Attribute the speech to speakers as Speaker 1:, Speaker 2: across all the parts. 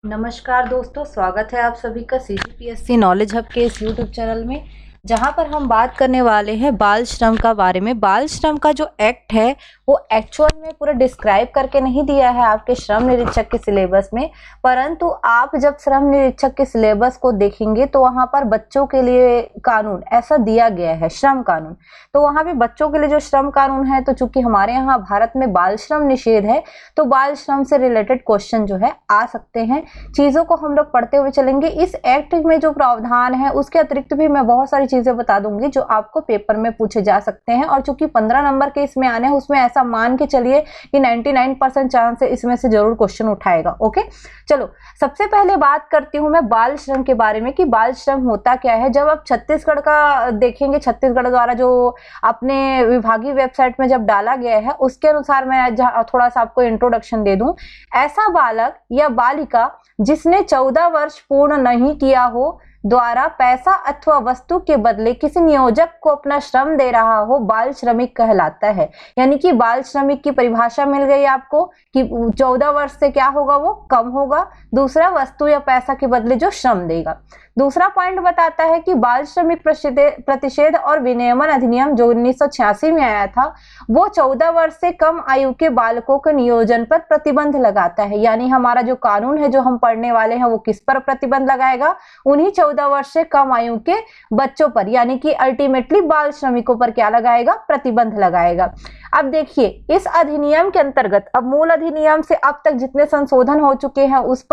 Speaker 1: नमस्कार दोस्तों, स्वागत है आप सभी का CGPSC नॉलेज हब के इस यूट्यूब चैनल में, जहां पर हम बात करने वाले हैं बाल श्रम का बारे में। बाल श्रम का जो एक्ट है वो एक्चुअल में पूरा डिस्क्राइब करके नहीं दिया है आपके श्रम निरीक्षक के सिलेबस में, परंतु आप जब श्रम निरीक्षक के सिलेबस को देखेंगे तो वहां पर बच्चों के लिए कानून ऐसा दिया गया है, श्रम कानून। तो वहां पे बच्चों के लिए जो श्रम कानून है, तो चूंकि हमारे यहाँ भारत में बाल श्रम निषेध है, तो बाल श्रम से रिलेटेड क्वेश्चन जो है आ सकते हैं। चीजों को हम लोग पढ़ते हुए चलेंगे। इस एक्ट में जो प्रावधान है उसके अतिरिक्त भी मैं बहुत सारी चीजें बता दूंगी जो आपको पेपर में पूछे जा सकते हैं, और चूंकि 15 नंबर के इसमें आने हैं, उसमें ऐसा मान के चलिए कि 99% चांस है इसमें से जरूर क्वेश्चन उठाएगा। ओके, चलो सबसे पहले बात करती हूं मैं बाल श्रम के बारे में कि बाल श्रम होता क्या है। जब आप छत्तीसगढ़ का देखेंगे, छत्तीसगढ़ द्वारा जो अपने विभागीय वेबसाइट में जब डाला गया है, उसके अनुसार मैं थोड़ा सा आपको इंट्रोडक्शन दे दूं। ऐसा बालक या बालिका जिसने 14 वर्ष पूर्ण नहीं किया हो, द्वारा पैसा अथवा वस्तु के बदले किसी नियोजक को अपना श्रम दे रहा हो, बाल श्रमिक कहलाता है। यानी कि बाल श्रमिक की परिभाषा मिल गई आपको कि 14 वर्ष से क्या होगा, वो कम होगा। दूसरा, वस्तु या पैसा के बदले जो श्रम देगा। दूसरा पॉइंट बताता है कि बाल श्रमिक प्रतिषेध और विनियमन अधिनियम जो 1986 में आया था, वो 14 वर्ष से कम आयु के बालकों के नियोजन पर प्रतिबंध लगाता है। यानी हमारा जो कानून है जो हम पढ़ने वाले हैं वो किस पर प्रतिबंध लगाएगा? उन्हीं 14 वर्ष से कम आयु के बच्चों पर, यानी कि अल्टीमेटली बाल श्रमिकों पर क्या लगाएगा? प्रतिबंध लगाएगा। अब देखिए, इस अधिनियम के अंतर्गत अब मूल अधिनियम से अब तक जितने संशोधन हो चुके हैं उस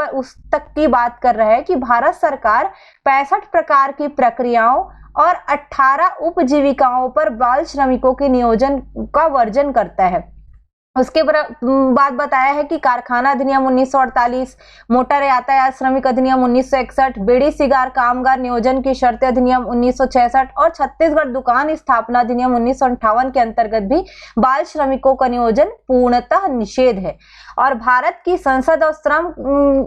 Speaker 1: तक की बात कर रहा है कि भारत सरकार 65 प्रकार की प्रक्रियाओं और 18 उपजीविकाओं पर बाल श्रमिकों के नियोजन का वर्जन करता है। उसके बाद बताया है कि कारखाना अधिनियम 1948, मोटर यातायात श्रमिक अधिनियम 1961, बीड़ी सिगार कामगार नियोजन की शर्तें अधिनियम 1966 और छत्तीसगढ़ दुकान स्थापना अधिनियम 1958 के अंतर्गत भी बाल श्रमिकों का नियोजन पूर्णतः निषेध है। और भारत की संसद और श्रम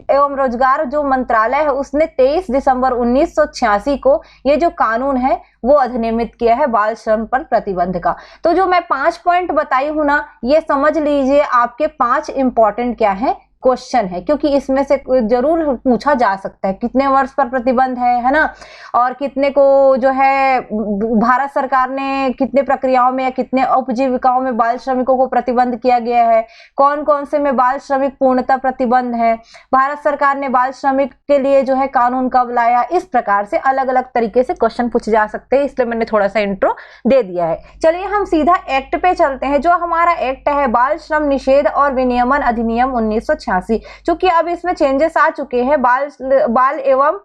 Speaker 1: एवं रोजगार जो मंत्रालय है, उसने 23 दिसंबर 1986 को ये जो कानून है वो अधिनियमित किया है बाल श्रम पर प्रतिबंध का। तो जो मैं 5 पॉइंट बताई हूं ना, ये समझ लीजिए आपके 5 इंपॉर्टेंट क्या है क्वेश्चन है, क्योंकि इसमें से जरूर पूछा जा सकता है कितने वर्ष पर प्रतिबंध है ना, और कितने को जो है भारत सरकार ने कितने प्रक्रियाओं में या कितने उपजीविकाओं में बाल श्रमिकों को प्रतिबंध किया गया है, कौन कौन से में बाल श्रमिक पूर्णतः प्रतिबंध है, भारत सरकार ने बाल श्रमिक के लिए जो है कानून कब लाया। इस प्रकार से अलग अलग तरीके से क्वेश्चन पूछे जा सकते हैं, इसलिए मैंने थोड़ा सा इंट्रो दे दिया है। चलिए हम सीधा एक्ट पे चलते हैं। जो हमारा एक्ट है बाल श्रम निषेध और विनियमन अधिनियम 1986, चूंकि अब इसमें चेंजेस आ चुके हैं। बाल एवं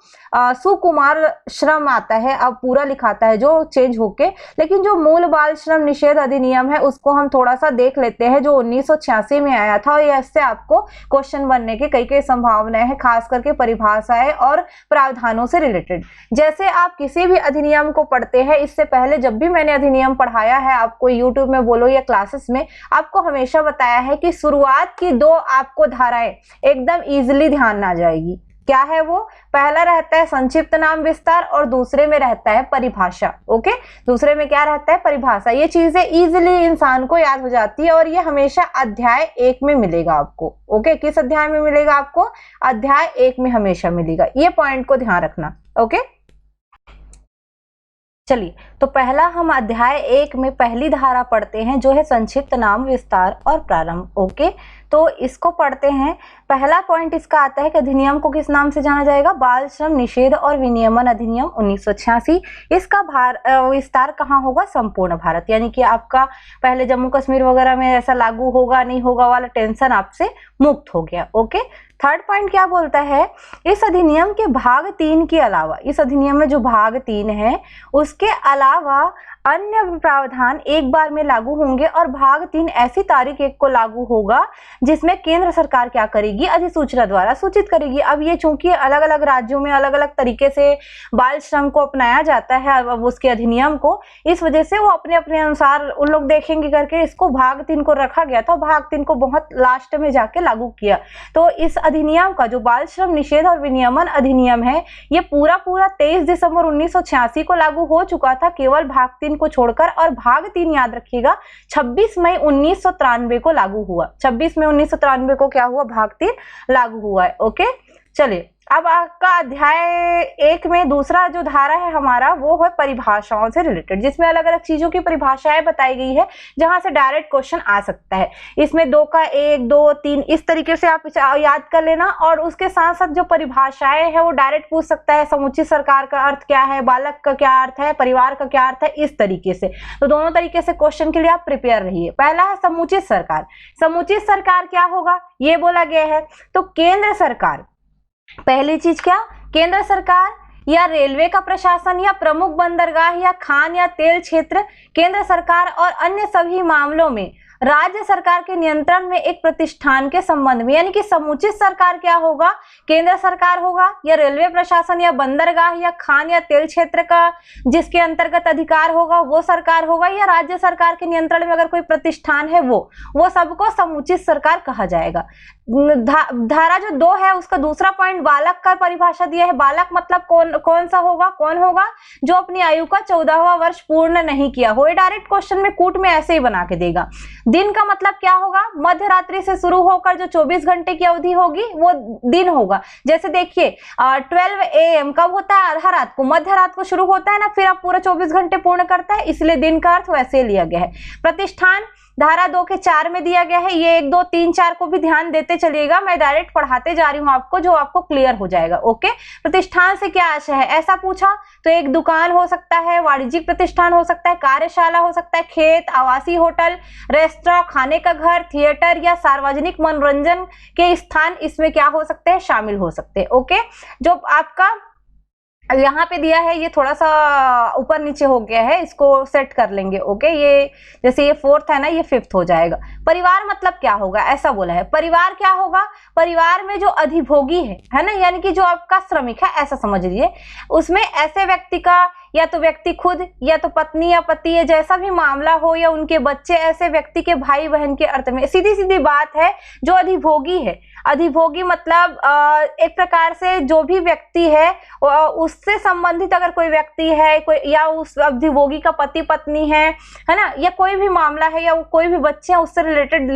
Speaker 1: सुकुमार श्रम आता है, अब पूरा लिखाता है जो चेंज होके, लेकिन जो मूल बाल श्रम निषेध अधिनियम है उसको हम थोड़ा सा देख लेते हैं, जो 1986 में आया था। और इससे आपको क्वेश्चन बनने की कई संभावनाएं हैं, खास करके परिभाषाएं और प्रावधानों से रिलेटेड। जैसे आप किसी भी अधिनियम को पढ़ते हैं, इससे पहले जब भी मैंने अधिनियम पढ़ाया है आपको, यूट्यूब में बोलो या क्लासेस में, आपको हमेशा बताया है कि शुरुआत की 2 आपको धाराएं एकदम इजीली ध्यान आ जाएगी। क्या है वो? पहला रहता है संक्षिप्त नाम विस्तार और दूसरे में रहता है परिभाषा। ओके, दूसरे में क्या रहता है? परिभाषा। ये चीजें इजीली इंसान को याद हो जाती है और ये हमेशा अध्याय 1 में मिलेगा आपको। ओके, किस अध्याय में मिलेगा आपको? अध्याय 1 में हमेशा मिलेगा। ये पॉइंट को ध्यान रखना। ओके, चलिए तो पहला हम अध्याय 1 में पहली धारा पढ़ते हैं, जो है संक्षिप्त नाम विस्तार और प्रारंभ। ओके, तो इसको पढ़ते हैं। पहला पॉइंट इसका आता है कि अधिनियम को किस नाम से जाना जाएगा? बाल श्रम निषेध और विनियमन अधिनियम 1986। इसका विस्तार कहाँ होगा? संपूर्ण भारत, यानी कि आपका पहले जम्मू कश्मीर वगैरह में ऐसा लागू होगा नहीं होगा वाला टेंशन आपसे मुक्त हो गया। ओके, थर्ड पॉइंट क्या बोलता है? इस अधिनियम के भाग 3 के अलावा, इस अधिनियम में जो भाग 3 है उसके अलावा अन्य प्रावधान एक बार में लागू होंगे, और भाग 3 ऐसी तारीख 1 को लागू होगा जिसमें केंद्र सरकार क्या करेगी? अधिसूचना द्वारा सूचित करेगी। अब ये चूंकि अलग अलग राज्यों में अलग अलग तरीके से बाल श्रम को अपनाया जाता है, अब उसके अधिनियम को, इस वजह से वो अपने अपने अनुसार उन लोग देखेंगे करके इसको भाग 3 को रखा गया था। भाग 3 को बहुत लास्ट में जाके लागू किया। तो इस अधिनियम का जो बाल श्रम निषेध और विनियमन अधिनियम है, ये पूरा 23 दिसंबर 1986 को लागू हो चुका था, केवल भाग 3 को छोड़कर। और भाग 3 याद रखिएगा 26 मई 1993 को लागू हुआ। 26 मई 1993 को क्या हुआ? भाग 3 लागू हुआ है। ओके, चलिए अब आपका अध्याय 1 में दूसरा जो धारा है हमारा वो है परिभाषाओं से रिलेटेड, जिसमें अलग अलग चीजों की परिभाषाएं बताई गई है जहां से डायरेक्ट क्वेश्चन आ सकता है। इसमें 2 का 1, 2, 3 इस तरीके से आप याद कर लेना, और उसके साथ साथ जो परिभाषाएं है वो डायरेक्ट पूछ सकता है समुचित सरकार का अर्थ क्या है, बालक का क्या अर्थ है, परिवार का क्या अर्थ है, इस तरीके से। तो दोनों तरीके से क्वेश्चन के लिए आप प्रिपेयर रहिए। पहला है समुचित सरकार। समुचित सरकार क्या होगा ये बोला गया है, तो केंद्र सरकार, पहली चीज क्या, केंद्र सरकार या रेलवे का प्रशासन या प्रमुख बंदरगाह या खान या तेल क्षेत्र, केंद्र सरकार और अन्य सभी मामलों में राज्य सरकार के नियंत्रण में एक प्रतिष्ठान के संबंध में, यानी कि समुचित सरकार क्या होगा, केंद्र सरकार होगा या रेलवे प्रशासन या बंदरगाह या खान या तेल क्षेत्र का जिसके अंतर्गत अधिकार होगा वो सरकार होगा, या राज्य सरकार के नियंत्रण में अगर कोई प्रतिष्ठान है वो सबको समुचित सरकार कहा जाएगा। धारा जो 2 है उसका दूसरा पॉइंट बालक का परिभाषा दिया है। बालक मतलब कौन सा होगा, कौन होगा, जो अपनी आयु का 14वां वर्ष पूर्ण नहीं किया हो। ये डायरेक्ट क्वेश्चन में कूट में ऐसे ही बना के देगा। दिन का मतलब क्या होगा, मध्य रात्रि से शुरू होकर जो 24 घंटे की अवधि होगी वो दिन होगा। जैसे देखिए 12 AM कब होता है, आधा रात को, मध्य रात को शुरू होता है ना, फिर अब पूरा 24 घंटे पूर्ण करता है, इसलिए दिन का अर्थ वैसे लिया गया है। प्रतिष्ठान धारा 2 के 4 में दिया गया है। ये 1, 2, 3, 4 को भी ध्यान देते चलिएगा, मैं डायरेक्ट पढ़ाते जा रही हूँ आपको, जो आपको क्लियर हो जाएगा। ओके, प्रतिष्ठान से क्या आशय है, ऐसा पूछा तो एक दुकान हो सकता है, वाणिज्यिक प्रतिष्ठान हो सकता है, कार्यशाला हो सकता है, खेत, आवासीय होटल, रेस्टोरेंट, खाने का घर, थिएटर या सार्वजनिक मनोरंजन के स्थान इसमें क्या हो सकते हैं, शामिल हो सकते हैं। ओके, जो आपका यहाँ पे दिया है ये थोड़ा सा ऊपर नीचे हो गया है, इसको सेट कर लेंगे। ओके, ये जैसे ये 4th है ना, ये 5th हो जाएगा। परिवार मतलब क्या होगा, ऐसा बोला है। परिवार क्या होगा, परिवार में जो अधिभोगी है ना, यानी कि जो आपका श्रमिक है ऐसा समझ लीजिए, उसमें ऐसे व्यक्ति का या तो व्यक्ति खुद या तो पत्नी या पति या जैसा भी मामला हो, या उनके बच्चे, ऐसे व्यक्ति के भाई बहन के अर्थ में। सीधी सीधी बात है, जो अधिभोगी है, अधिभोगी मतलब एक प्रकार से जो भी व्यक्ति है उससे संबंधित अगर कोई व्यक्ति है, कोई या उस अधिभोगी का पति पत्नी है ना, या कोई भी मामला है या कोई भी बच्चे हैं उससे रिलेटेड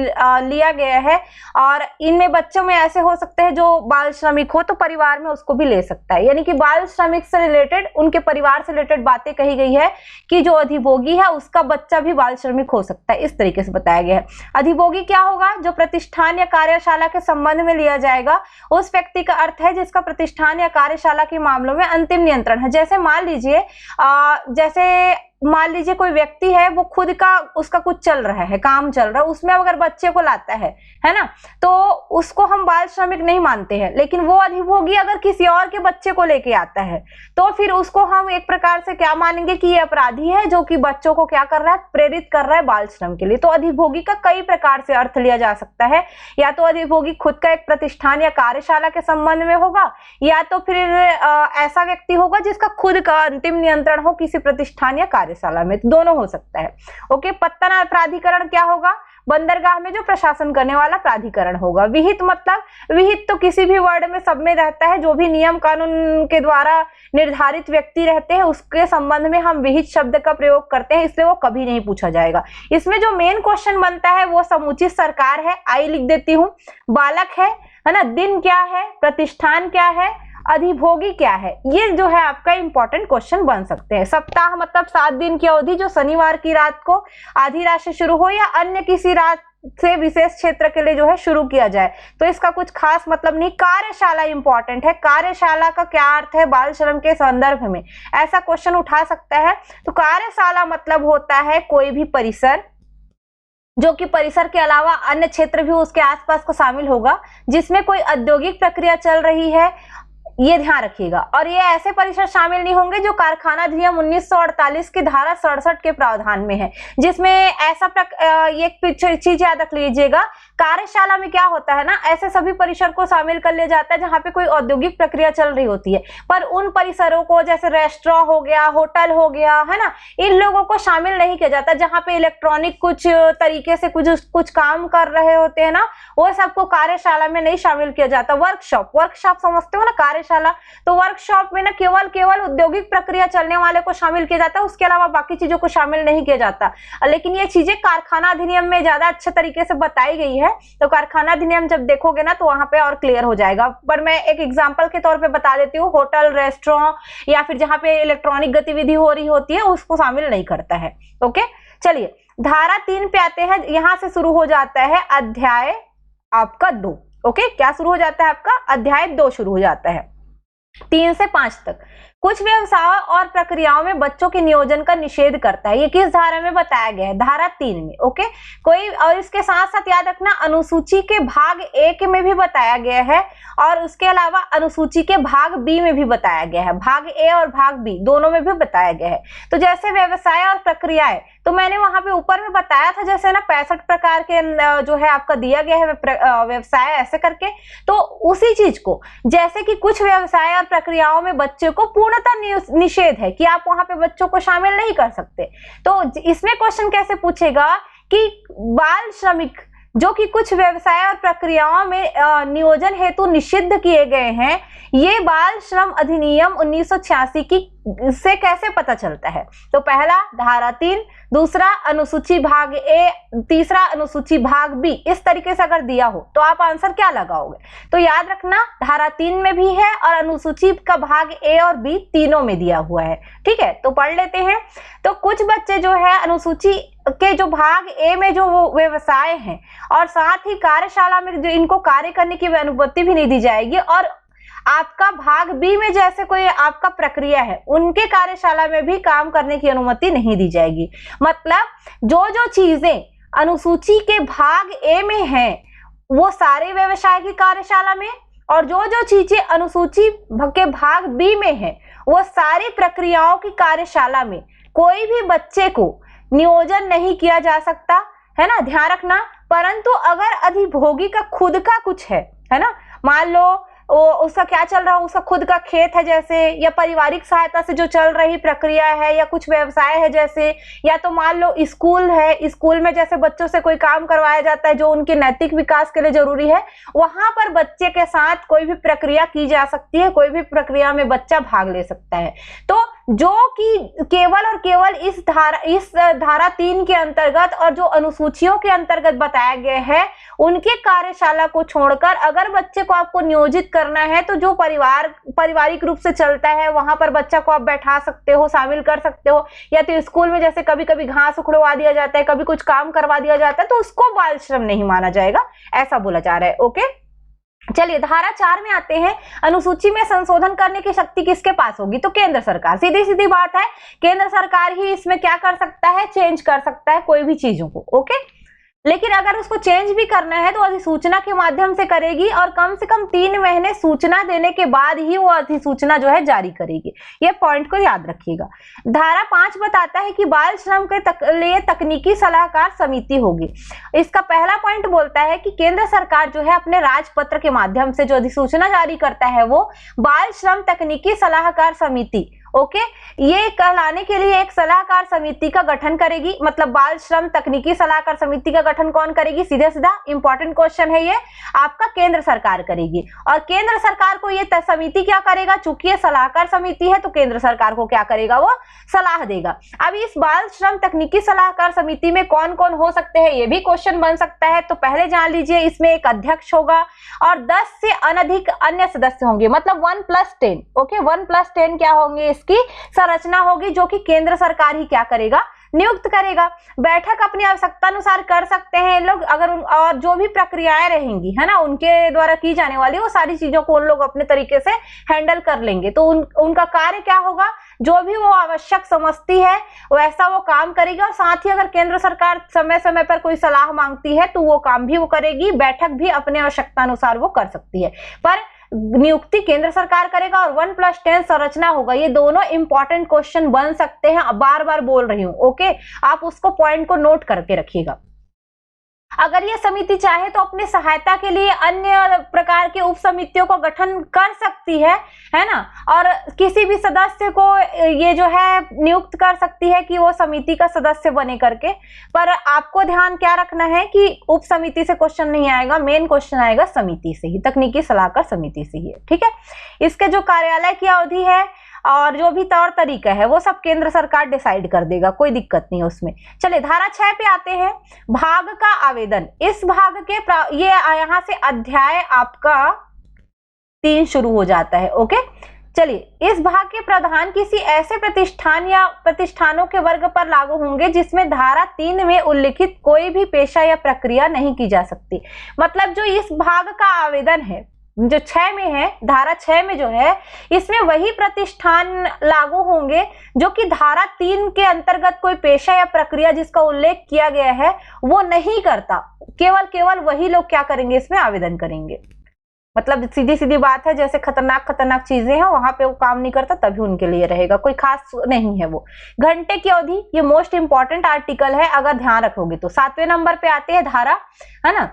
Speaker 1: लिया गया है, और इनमें बच्चों में ऐसे हो सकते हैं जो बाल श्रमिक हो, तो परिवार में उसको भी ले सकता है। यानी कि बाल श्रमिक से रिलेटेड, उनके परिवार से रिलेटेड बातें कही गई है कि जो अधिभोगी है उसका बच्चा भी बाल श्रमिक हो सकता है, इस तरीके से बताया गया है। अधिभोगी क्या होगा, जो प्रतिष्ठान या कार्यशाला के संबंध में लिया जाएगा, उस व्यक्ति का अर्थ है जिसका प्रतिष्ठान या कार्यशाला के मामलों में अंतिम नियंत्रण है। जैसे मान लीजिए कोई व्यक्ति है, वो खुद का उसका कुछ चल रहा है, काम चल रहा है, उसमें अगर बच्चे को लाता है ना, तो उसको हम बाल श्रमिक नहीं मानते हैं। लेकिन वो अधिभोगी अगर किसी और के बच्चे को लेके आता है तो फिर उसको हम एक प्रकार से क्या मानेंगे कि ये अपराधी है, जो कि बच्चों को क्या कर रहा है, प्रेरित कर रहा है बाल श्रम के लिए। तो अधिभोगी का कई प्रकार से अर्थ लिया जा सकता है, या तो अधिभोगी खुद का एक प्रतिष्ठान या कार्यशाला के संबंध में होगा, या तो फिर ऐसा व्यक्ति होगा जिसका खुद का अंतिम नियंत्रण हो किसी प्रतिष्ठान या कार्यशाला में, तो दोनों हो सकता है। ओके, पत्तन प्राधिकरण क्या होगा, बंदरगाह में जो प्रशासन करने वाला प्राधिकरण होगा। विहित मतलब, विहित तो किसी भी वर्ड में सब में रहता है, जो भी नियम कानून के द्वारा निर्धारित व्यक्ति रहते हैं उसके संबंध में हम विहित शब्द का प्रयोग करते हैं, इसलिए वो कभी नहीं पूछा जाएगा। इसमें जो मेन क्वेश्चन बनता है वो समुचित सरकार है, आई लिख देती हूँ, बालक है ना, दिन क्या है, प्रतिष्ठान क्या है, अधिभोगी क्या है, ये जो है आपका इंपॉर्टेंट क्वेश्चन बन सकते हैं। सप्ताह मतलब 7 दिन की अवधि, जो शनिवार की रात को आधी रात से शुरू हो या अन्य किसी रात से विशेष क्षेत्र के लिए जो है शुरू किया जाए, तो इसका कुछ खास मतलब नहीं। कार्यशाला इंपॉर्टेंट है, कार्यशाला का क्या अर्थ है बाल श्रम के संदर्भ में, ऐसा क्वेश्चन उठा सकता है। तो कार्यशाला मतलब होता है कोई भी परिसर, जो कि परिसर के अलावा अन्य क्षेत्र भी उसके आसपास को शामिल होगा, जिसमें कोई औद्योगिक प्रक्रिया चल रही है, ये ध्यान रखिएगा। और ये ऐसे परिसर शामिल नहीं होंगे जो कारखाना अधिनियम 1948 की धारा 67 के प्रावधान में है, जिसमें ऐसा एक चीज याद रख लीजिएगा, कार्यशाला में क्या होता है ना, ऐसे सभी परिसर को शामिल कर लिया जाता है जहां पे कोई औद्योगिक प्रक्रिया चल रही होती है, पर उन परिसरों को, जैसे रेस्टोरेंट हो गया, होटल हो गया, है ना, इन लोगों को शामिल नहीं किया जाता। जहां पे इलेक्ट्रॉनिक कुछ तरीके से कुछ काम कर रहे होते हैं ना, वो सबको कार्यशाला में नहीं शामिल किया जाता। वर्कशॉप समझते हो ना, कार्यशाला, तो वर्कशॉप में ना केवल औद्योगिक प्रक्रिया चलने वाले को शामिल किया जाता है, उसके अलावा बाकी चीजों को शामिल नहीं किया जाता। लेकिन ये चीजें कारखाना अधिनियम में ज्यादा अच्छे तरीके से बताई गई है, है, तो कारखाना अधिनियम जब देखोगे ना तो वहां पे और क्लियर हो जाएगा। पर मैं एक एग्जांपल के तौर पे बता देती हूँ, होटल, रेस्टोरेंट या फिर जहां पे इलेक्ट्रॉनिक गतिविधि हो रही होती है उसको शामिल नहीं करता है। ओके, चलिए धारा 3 पे आते हैं। यहां से शुरू हो जाता है अध्याय आपका 2। ओके, क्या शुरू हो जाता है आपका? अध्याय 2 शुरू हो जाता है 3 से 5 तक। कुछ व्यवसायों और प्रक्रियाओं में बच्चों के नियोजन का निषेध करता है। ये किस धारा में बताया गया है? धारा 3 में। ओके, कोई और इसके साथ साथ याद रखना अनुसूची के भाग 1 में भी बताया गया है और उसके अलावा अनुसूची के भाग बी में भी बताया गया है। भाग ए और भाग बी दोनों में भी बताया गया है। तो जैसे व्यवसाय और प्रक्रियाएं, तो मैंने वहां पे ऊपर में बताया था जैसे ना 65 प्रकार के जो है आपका दिया गया है व्यवसाय ऐसे करके, तो उसी चीज को जैसे कि कुछ व्यवसाय और प्रक्रियाओं में बच्चे को पूर्णतः निषेध है कि आप वहां पे बच्चों को शामिल नहीं कर सकते। तो इसमें क्वेश्चन कैसे पूछेगा कि बाल श्रमिक जो कि कुछ व्यवसाय और प्रक्रियाओं में नियोजन हेतु निषिद्ध किए गए हैं, ये बाल श्रम अधिनियम 1986 की से कैसे पता चलता है? तो पहला धारा 3, दूसरा अनुसूची भाग ए, तीसरा अनुसूची भाग बी, इस तरीके से अगर दिया हो तो आप आंसर क्या लगाओगे? तो याद रखना धारा 3 में भी है और अनुसूची का भाग ए और बी तीनों में दिया हुआ है। ठीक है, तो पढ़ लेते हैं। तो कुछ बच्चे जो है अनुसूची के जो भाग ए में जो वो व्यवसाय हैं और साथ ही कार्यशाला में जो इनको कार्य करने की अनुमति भी नहीं दी जाएगी, और आपका भाग बी में जैसे कोई आपका प्रक्रिया है उनके कार्यशाला में भी काम करने की अनुमति नहीं दी जाएगी। मतलब जो जो चीजें अनुसूची के भाग ए में हैं वो सारे व्यवसाय की कार्यशाला में, और जो जो चीजें अनुसूची के भाग बी में हैं वो सारी प्रक्रियाओं की कार्यशाला में कोई भी बच्चे को नियोजन नहीं किया जा सकता है ना, ध्यान रखना। परंतु अगर अधिभोगी का खुद का कुछ है ना, मान लो उसका क्या चल रहा है, उसका खुद का खेत है जैसे, या पारिवारिक सहायता से जो चल रही प्रक्रिया है, या कुछ व्यवसाय है जैसे, या तो मान लो स्कूल है, स्कूल में जैसे बच्चों से कोई काम करवाया जाता है जो उनके नैतिक विकास के लिए जरूरी है, वहां पर बच्चे के साथ कोई भी प्रक्रिया की जा सकती है, कोई भी प्रक्रिया में बच्चा भाग ले सकता है। तो जो कि केवल और केवल इस धारा 3 के अंतर्गत और जो अनुसूचियों के अंतर्गत बताया गया है उनके कार्यशाला को छोड़कर अगर बच्चे को आपको नियोजित करना है तो जो पारिवारिक रूप से चलता है वहां पर बच्चा को आप बैठा सकते हो, शामिल कर सकते हो, या तो स्कूल में जैसे कभी कभी घास उखड़वा दिया जाता है, कभी कुछ काम करवा दिया जाता है, तो उसको बाल श्रम नहीं माना जाएगा, ऐसा बोला जा रहा है। ओके, चलिए धारा 4 में आते हैं। अनुसूची में संशोधन करने की शक्ति किसके पास होगी? तो केंद्र सरकार। सीधी सीधी बात है, केंद्र सरकार ही इसमें क्या कर सकता है? चेंज कर सकता है कोई भी चीजों को। ओके, लेकिन अगर उसको चेंज भी करना है तो अधिसूचना के माध्यम से करेगी और कम से कम 3 महीने सूचना देने के बाद ही वो अधिसूचना जो है जारी करेगी। ये पॉइंट को याद रखिएगा। धारा 5 बताता है कि बाल श्रम के लिए तकनीकी सलाहकार समिति होगी। इसका पहला पॉइंट बोलता है कि केंद्र सरकार जो है अपने राजपत्र के माध्यम से जो अधिसूचना जारी करता है वो बाल श्रम तकनीकी सलाहकार समिति, ओके, ये कहलाने के लिए एक सलाहकार समिति का गठन करेगी। मतलब बाल श्रम तकनीकी सलाहकार समिति का गठन कौन करेगी? सीधा सीधा इंपॉर्टेंट क्वेश्चन है ये, आपका केंद्र सरकार करेगी। और केंद्र सरकार को ये समिति क्या करेगा? चूंकि ये सलाहकार समिति है तो केंद्र सरकार को क्या करेगा? वो सलाह देगा। अब इस बाल श्रम तकनीकी सलाहकार समिति में कौन कौन हो सकते हैं, ये भी क्वेश्चन बन सकता है। तो पहले जान लीजिए, इसमें एक अध्यक्ष होगा और 10 से अनधिक अन्य सदस्य होंगे, मतलब 1+10। ओके, 1+10 क्या होंगे? इसकी संरचना होगी जो कि केंद्र सरकार ही क्या करेगा? नियुक्त करेगा। बैठक अपनी आवश्यकता अनुसार कर सकते हैं लोग, अगर और जो भी प्रक्रियाएं रहेंगी है ना उनके द्वारा की जाने वाली, वो सारी चीजों को उन लोग अपने तरीके से हैंडल कर लेंगे। तो उनका कार्य क्या होगा? जो भी वो आवश्यक समझती है वैसा वो काम करेगा। और साथ ही अगर केंद्र सरकार समय समय पर कोई सलाह मांगती है तो वो काम भी वो करेगी। बैठक भी अपने आवश्यकता अनुसार वो कर सकती है, पर नियुक्ति केंद्र सरकार करेगा और 1+10 संरचना होगा। ये दोनों इंपॉर्टेंट क्वेश्चन बन सकते हैं, बार बार बोल रही हूं। ओके, आप उसको पॉइंट को नोट करके रखिएगा। अगर ये समिति चाहे तो अपने सहायता के लिए अन्य प्रकार के उप समितियों को गठन कर सकती है ना, और किसी भी सदस्य को ये जो है नियुक्त कर सकती है कि वो समिति का सदस्य बने करके। पर आपको ध्यान क्या रखना है कि उप समिति से क्वेश्चन नहीं आएगा, मेन क्वेश्चन आएगा समिति से ही, तकनीकी सलाहकार समिति से ही। ठीक है, इसके जो कार्यालय की अवधि है और जो भी तौर तरीका है वो सब केंद्र सरकार डिसाइड कर देगा, कोई दिक्कत नहीं है उसमें। चलिए धारा 6 पे आते हैं, भाग का आवेदन। इस भाग के ये यहाँ से अध्याय आपका 3 शुरू हो जाता है। ओके, चलिए इस भाग के प्रावधान किसी ऐसे प्रतिष्ठान या प्रतिष्ठानों के वर्ग पर लागू होंगे जिसमें धारा 3 में उल्लिखित कोई भी पेशा या प्रक्रिया नहीं की जा सकती। मतलब जो इस भाग का आवेदन है जो 6 में है, धारा 6 में जो है, इसमें वही प्रतिष्ठान लागू होंगे जो कि धारा 3 के अंतर्गत कोई पेशा या प्रक्रिया जिसका उल्लेख किया गया है वो नहीं करता। केवल वही लोग क्या करेंगे, इसमें आवेदन करेंगे। मतलब सीधी सीधी बात है, जैसे खतरनाक चीजें हैं वहां पे वो काम नहीं करता, तभी उनके लिए रहेगा, कोई खास नहीं है वो। घंटे की अवधि, ये मोस्ट इंपॉर्टेंट आर्टिकल है अगर ध्यान रखोगे तो। 7वें नंबर पे आते हैं धारा, है ना,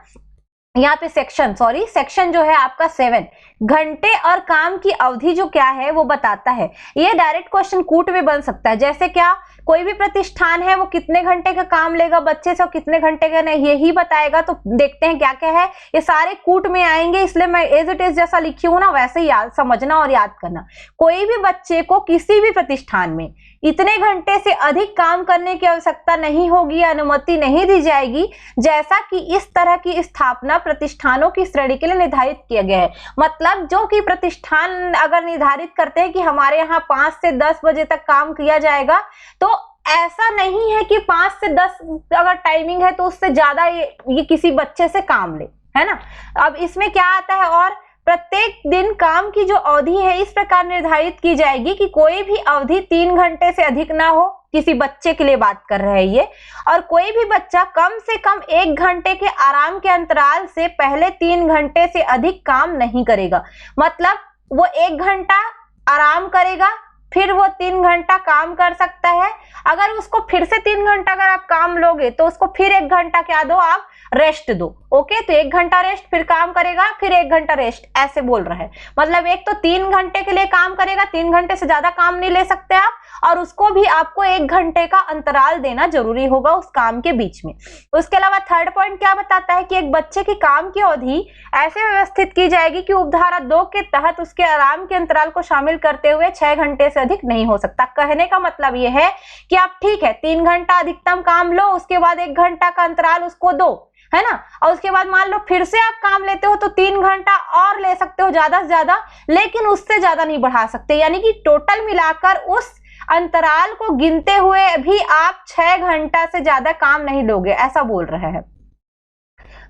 Speaker 1: यहाँ पे सेक्शन जो है आपका 7, घंटे और काम की अवधि जो क्या है वो बताता है। ये डायरेक्ट क्वेश्चन कूट में बन सकता है, जैसे क्या, कोई भी प्रतिष्ठान है वो कितने घंटे का काम लेगा बच्चे से और कितने घंटे का नहीं, यही बताएगा। तो देखते हैं क्या क्या है, ये सारे कूट में आएंगे, इसलिए मैं एज इट इज जैसा लिखी हूं ना वैसे ही याद समझना और याद करना। कोई भी बच्चे को किसी भी प्रतिष्ठान में इतने घंटे से अधिक काम करने की आवश्यकता नहीं होगी, अनुमति नहीं दी जाएगी, जैसा कि इस तरह की स्थापना प्रतिष्ठानों की श्रेणी के लिए निर्धारित किया गया है। मतलब जो कि प्रतिष्ठान अगर निर्धारित करते हैं कि हमारे यहाँ 5 से 10 बजे तक काम किया जाएगा, तो ऐसा नहीं है कि 5 से 10 अगर टाइमिंग है तो उससे ज्यादा ये किसी बच्चे से काम ले, है ना। अब इसमें क्या आता है, और प्रत्येक दिन काम की जो अवधि है इस प्रकार निर्धारित की जाएगी कि कोई भी अवधि 3 घंटे से अधिक ना हो, किसी बच्चे के लिए बात कर रहे हैं ये, और कोई भी बच्चा कम से कम 1 घंटे के आराम के अंतराल से पहले 3 घंटे से अधिक काम नहीं करेगा। मतलब वो 1 घंटा आराम करेगा, फिर वो 3 घंटा काम कर सकता है। अगर उसको फिर से 3 घंटा अगर आप काम लोगे तो उसको फिर 1 घंटा क्या दो, आप रेस्ट दो। ओके, तो 1 घंटा रेस्ट, फिर काम करेगा, फिर 1 घंटा रेस्ट, ऐसे बोल रहा है। मतलब एक तो 3 घंटे के लिए काम करेगा, 3 घंटे से ज्यादा काम नहीं ले सकते आप, और उसको भी आपको 1 घंटे का अंतराल देना जरूरी होगा उस काम के बीच में। उसके अलावा थर्ड पॉइंट क्या बताता है कि एक बच्चे की काम की अवधि ऐसे व्यवस्थित की जाएगी कि उपधारा 2 के तहत उसके आराम के अंतराल को शामिल करते हुए 6 घंटे से अधिक नहीं हो सकता। कहने का मतलब यह है कि आप ठीक है 3 घंटा अधिकतम काम लो, उसके बाद 1 घंटा का अंतराल उसको दो, है ना, और उसके बाद मान लो फिर से आप काम लेते हो तो 3 घंटा और ले सकते हो ज्यादा से ज्यादा, लेकिन उससे ज्यादा नहीं बढ़ा सकते। यानी कि टोटल मिलाकर उस अंतराल को गिनते हुए भी आप 6 घंटा से ज्यादा काम नहीं लोगे, ऐसा बोल रहे हैं,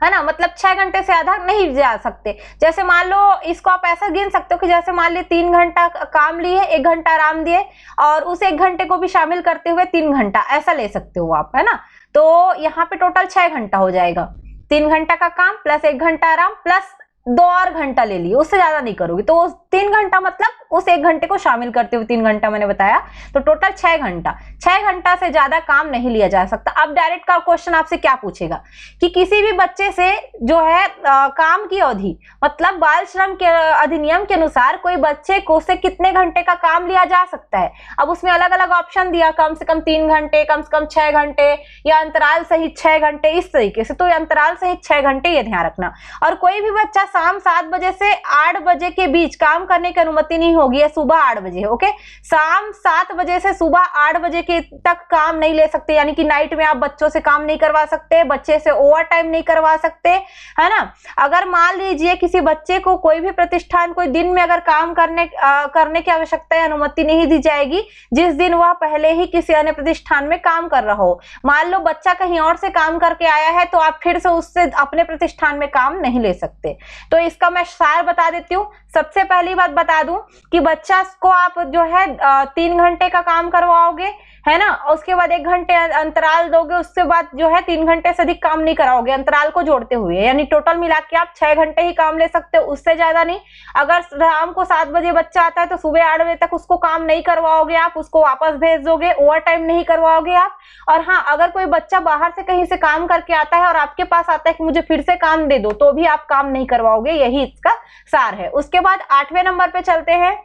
Speaker 1: है ना। मतलब 6 घंटे से आधा नहीं जा सकते। जैसे मान लो इसको आप ऐसा गिन सकते हो कि जैसे मान ली 3 घंटा काम लिए, 1 घंटा आराम दिए, और उस 1 घंटे को भी शामिल करते हुए 3 घंटा, ऐसा ले सकते हो आप, है ना। तो यहाँ पे टोटल 6 घंटा हो जाएगा, 3 घंटा का काम प्लस 1 घंटा आराम प्लस 2 और घंटा ले लिए, उससे ज्यादा नहीं करोगे तो 3 घंटा, मतलब उस 1 घंटे को शामिल करते हुए 3 घंटा मैंने बताया, तो टोटल 6 घंटा। 6 घंटा से ज्यादा काम नहीं लिया जा सकता। अब डायरेक्ट का क्वेश्चन आपसे क्या पूछेगा कि किसी भी बच्चे से जो है काम की अवधि, मतलब बाल श्रम के अधिनियम के अनुसार कोई बच्चे को से कितने घंटे का काम लिया जा सकता है। अब उसमें अलग अलग ऑप्शन दिया, कम से कम 3 घंटे, कम से कम 6 घंटे, या अंतराल सहित 6 घंटे, इस तरीके से। तो अंतराल सहित 6 घंटे, ये ध्यान रखना। और कोई भी बच्चा शाम 7 बजे से 8 बजे के बीच काम करने की अनुमति नहीं होगी, या सुबह 8 बजे। ओके, शाम 7 बजे से सुबह 8 बजे के तक काम नहीं ले सकते, यानी कि नाइट में आप बच्चों से काम नहीं करवा सकते, बच्चे से ओवर टाइम नहीं करवा सकते, है ना। अगर मान लीजिए किसी बच्चे को कोई भी प्रतिष्ठान कोई दिन में अगर काम करने की आवश्यकता या अनुमति नहीं दी जाएगी जिस दिन वह पहले ही किसी अन्य प्रतिष्ठान में काम कर रहा हो। मान लो बच्चा कहीं और से काम करके आया है तो आप फिर से उससे अपने प्रतिष्ठान में काम नहीं ले सकते। तो इसका मैं सार बता देती हूँ। सबसे पहली बात बता दूं कि बच्चा को आप जो है 3 घंटे का काम करवाओगे, है ना, उसके बाद 1 घंटे अंतराल दोगे, उसके बाद जो है 3 घंटे से अधिक काम नहीं कराओगे अंतराल को जोड़ते हुए, यानी टोटल मिला के आप 6 घंटे ही काम ले सकते हो, उससे ज्यादा नहीं। अगर शाम को 7 बजे बच्चा आता है तो सुबह 8 बजे तक उसको काम नहीं करवाओगे, आप उसको वापस भेज दोगे, ओवर टाइम नहीं करवाओगे आप। और हाँ, अगर कोई बच्चा बाहर से कहीं से काम करके आता है और आपके पास आता है कि मुझे फिर से काम दे दो, तो भी आप काम नहीं करवाओगे, यही इसका सार है। उसके बाद 8वें नंबर पे चलते हैं,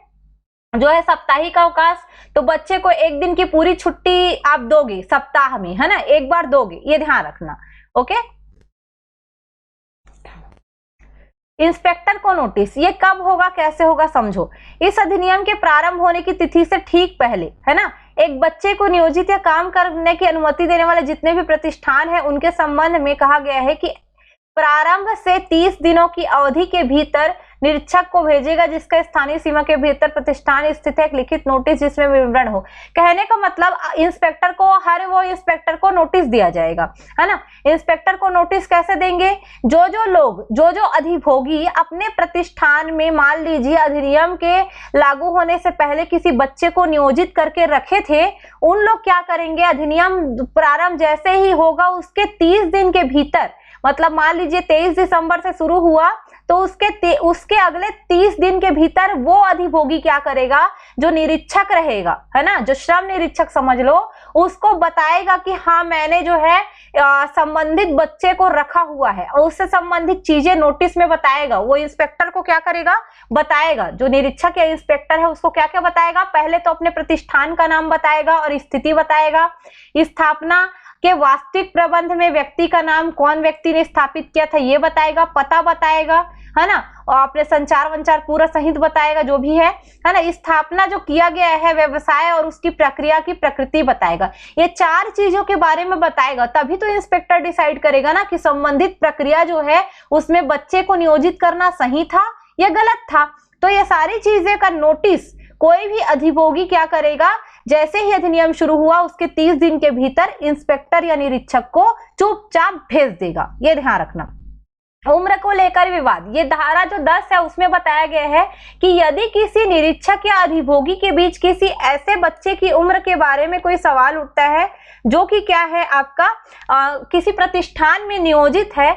Speaker 1: जो है साप्ताहिक अवकाश। तो बच्चे को 1 दिन की पूरी छुट्टी आप दोगे सप्ताह में, है ना, 1 बार दोगे, ये ध्यान रखना। ओके, इंस्पेक्टर को नोटिस, ये कब होगा कैसे होगा समझो। इस अधिनियम के प्रारंभ होने की तिथि से ठीक पहले, है ना, एक बच्चे को नियोजित या काम करने की अनुमति देने वाले जितने भी प्रतिष्ठान हैं उनके संबंध में कहा गया है कि प्रारंभ से 30 दिनों की अवधि के भीतर निरीक्षक को भेजेगा, जिसका स्थानीय सीमा के भीतर प्रतिष्ठान स्थित है, एक लिखित नोटिस जिसमें विवरण हो। कहने का मतलब इंस्पेक्टर को, हर वो इंस्पेक्टर को नोटिस दिया जाएगा, है ना। इंस्पेक्टर को नोटिस कैसे देंगे? जो जो लोग, जो जो अधिभोगी अपने प्रतिष्ठान में, मान लीजिए अधिनियम के लागू होने से पहले किसी बच्चे को नियोजित करके रखे थे, उन लोग क्या करेंगे, अधिनियम प्रारंभ जैसे ही होगा उसके 30 दिन के भीतर, मतलब मान लीजिए 23 दिसंबर से शुरू हुआ तो उसके अगले 30 दिन के भीतर वो अधिभोगी क्या करेगा, जो निरीक्षक रहेगा, है ना, जो श्रम निरीक्षक समझ लो, उसको बताएगा कि हाँ मैंने जो है संबंधित बच्चे को रखा हुआ है, और उससे संबंधित चीजें नोटिस में बताएगा। वो इंस्पेक्टर को क्या करेगा, बताएगा। जो निरीक्षक या इंस्पेक्टर है उसको क्या क्या बताएगा, पहले तो अपने प्रतिष्ठान का नाम बताएगा और स्थिति बताएगा, स्थापना के वास्तविक प्रबंध में व्यक्ति का नाम, कौन व्यक्ति ने स्थापित किया था ये बताएगा, पता बताएगा, है ना, और अपने संचार वंचार पूरा सहित बताएगा जो भी है ना, स्थापना जो किया गया है, व्यवसाय और उसकी प्रक्रिया की प्रकृति बताएगा। ये 4 चीजों के बारे में बताएगा, तभी तो इंस्पेक्टर डिसाइड करेगा ना कि संबंधित प्रक्रिया जो है उसमें बच्चे को नियोजित करना सही था या गलत था। तो ये सारी चीजें का नोटिस कोई भी अधिभोगी क्या करेगा, जैसे ही अधिनियम शुरू हुआ उसके 30 दिन के भीतर इंस्पेक्टर या निरीक्षक को चुपचाप भेज देगा। ये ध्यान रखना। उम्र को लेकर विवाद, ये धारा जो 10 है उसमें बताया गया है कि यदि किसी निरीक्षक या अधिभोगी के बीच किसी ऐसे बच्चे की उम्र के बारे में कोई सवाल उठता है जो कि क्या है आपका किसी प्रतिष्ठान में नियोजित है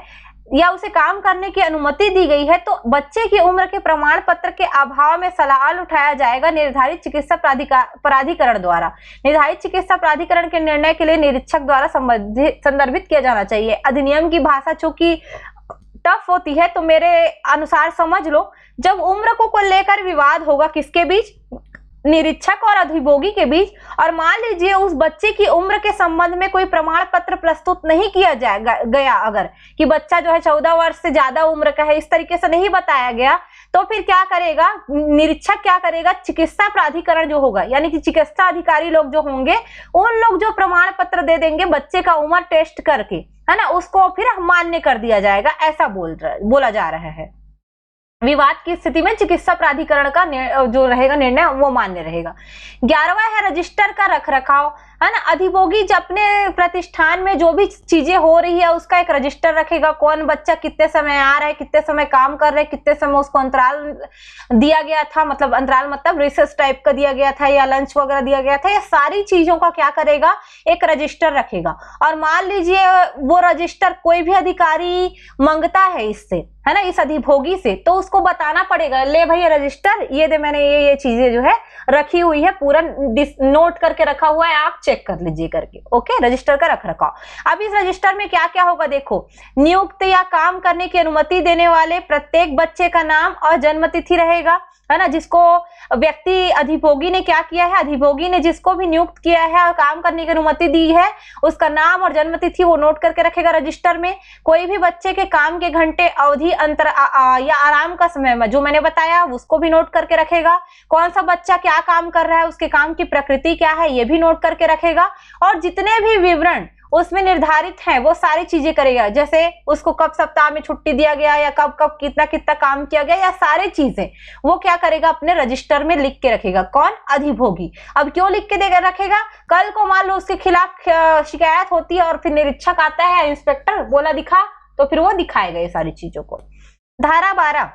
Speaker 1: या उसे काम करने की अनुमति दी गई है, तो बच्चे की उम्र के प्रमाण पत्र के अभाव में सवाल उठाया जाएगा निर्धारित चिकित्सा प्राधिकरण द्वारा। निर्धारित चिकित्सा प्राधिकरण के निर्णय के लिए निरीक्षक द्वारा संदर्भित किया जाना चाहिए। अधिनियम की भाषा चूंकि टफ होती है तो मेरे अनुसार समझ लो, जब उम्र को लेकर विवाद होगा किसके बीच, निरीक्षक और अधिभोगी के बीच, और मान लीजिए उस बच्चे की उम्र के संबंध में कोई प्रमाण पत्र प्रस्तुत नहीं किया गया, अगर कि बच्चा जो है 14 वर्ष से ज्यादा उम्र का है, इस तरीके से नहीं बताया गया, तो फिर क्या करेगा निरीक्षक, क्या करेगा, चिकित्सा प्राधिकरण जो होगा यानी कि चिकित्सा अधिकारी लोग जो होंगे, उन लोग जो प्रमाण पत्र दे देंगे बच्चे का उम्र टेस्ट करके, है ना, उसको फिर मान्य कर दिया जाएगा, ऐसा बोला जा रहा है। विवाद की स्थिति में चिकित्सा प्राधिकरण का जो रहेगा निर्णय वो मान्य रहेगा। 11वां है रजिस्टर का रखरखाव, है ना। अधिभोगी जब अपने प्रतिष्ठान में जो भी चीजें हो रही है उसका एक रजिस्टर रखेगा, कौन बच्चा कितने समय आ रहा है, कितने समय काम कर रहे हैं, कितने समय उसको अंतराल दिया गया था, मतलब अंतराल मतलब रिसेस टाइप का दिया गया था या लंच वगैरह दिया गया था, ये सारी चीजों का क्या करेगा, एक रजिस्टर रखेगा। और मान लीजिए वो रजिस्टर कोई भी अधिकारी मांगता है इससे, है ना, इस अधिभोगी से, तो उसको बताना पड़ेगा, ले भाई रजिस्टर ये दे, मैंने ये चीजें जो है रखी हुई है, पूरा नोट करके रखा हुआ है, आप चेक कर लीजिए करके। ओके, रजिस्टर का रखरखाव। अब इस रजिस्टर में क्या क्या होगा देखो, नियुक्त या काम करने की अनुमति देने वाले प्रत्येक बच्चे का नाम और जन्म तिथि रहेगा, है ना, जिसको व्यक्ति अधिभोगी ने क्या किया है, अधिभोगी ने जिसको भी नियुक्त किया है और काम करने की अनुमति दी है उसका नाम और जन्म तिथि वो नोट करके रखेगा रजिस्टर में। कोई भी बच्चे के काम के घंटे, अवधि, अंतर या आराम का समय जो मैंने बताया उसको भी नोट करके रखेगा। कौन सा बच्चा क्या काम कर रहा है, उसके काम की प्रकृति क्या है ये भी नोट करके रखेगा। और जितने भी विवरण उसमें निर्धारित है वो सारी चीजें करेगा, जैसे उसको कब सप्ताह में छुट्टी दिया गया या कब कब कितना कितना काम किया गया, या सारी चीजें वो क्या करेगा अपने रजिस्टर में लिख के रखेगा। कौन, अधिभोगी। अब क्यों लिख के देगा रखेगा, कल को मान लो उसके खिलाफ शिकायत होती है और फिर निरीक्षक आता है, इंस्पेक्टर बोला दिखा, तो फिर वो दिखाएगा ये सारी चीजों को। धारा 12,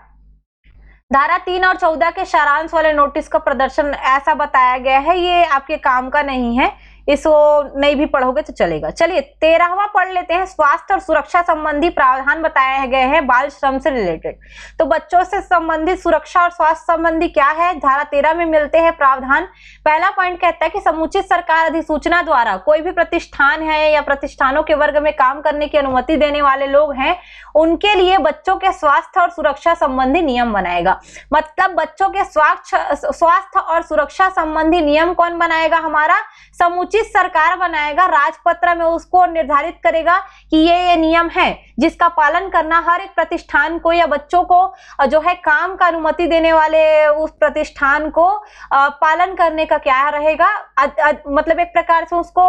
Speaker 1: धारा 3 और 14 के सारांश वाले नोटिस का प्रदर्शन ऐसा बताया गया है, ये आपके काम का नहीं है, इसको नहीं भी पढ़ोगे तो चलेगा। चलिए 13वां पढ़ लेते हैं। स्वास्थ्य और सुरक्षा संबंधी प्रावधान बताए गए हैं बाल श्रम से रिलेटेड। तो बच्चों से संबंधित सुरक्षा और स्वास्थ्य संबंधी क्या है, धारा 13 में मिलते हैं प्रावधान। पहला पॉइंट कहता है कि समुचित सरकार अधिसूचना द्वारा कोई भी प्रतिष्ठान है या प्रतिष्ठानों के वर्ग में काम करने की अनुमति देने वाले लोग हैं, उनके लिए बच्चों के स्वास्थ्य और सुरक्षा संबंधी नियम बनाएगा। मतलब बच्चों के स्वास्थ्य और सुरक्षा संबंधी नियम कौन बनाएगा, हमारा समुचित समुचित सरकार बनाएगा, राजपत्र में उसको निर्धारित करेगा कि ये नियम है जिसका पालन करना हर एक प्रतिष्ठान को या बच्चों को जो है काम का अनुमति देने वाले उस प्रतिष्ठान को पालन करने का क्या रहेगा, मतलब एक प्रकार से उसको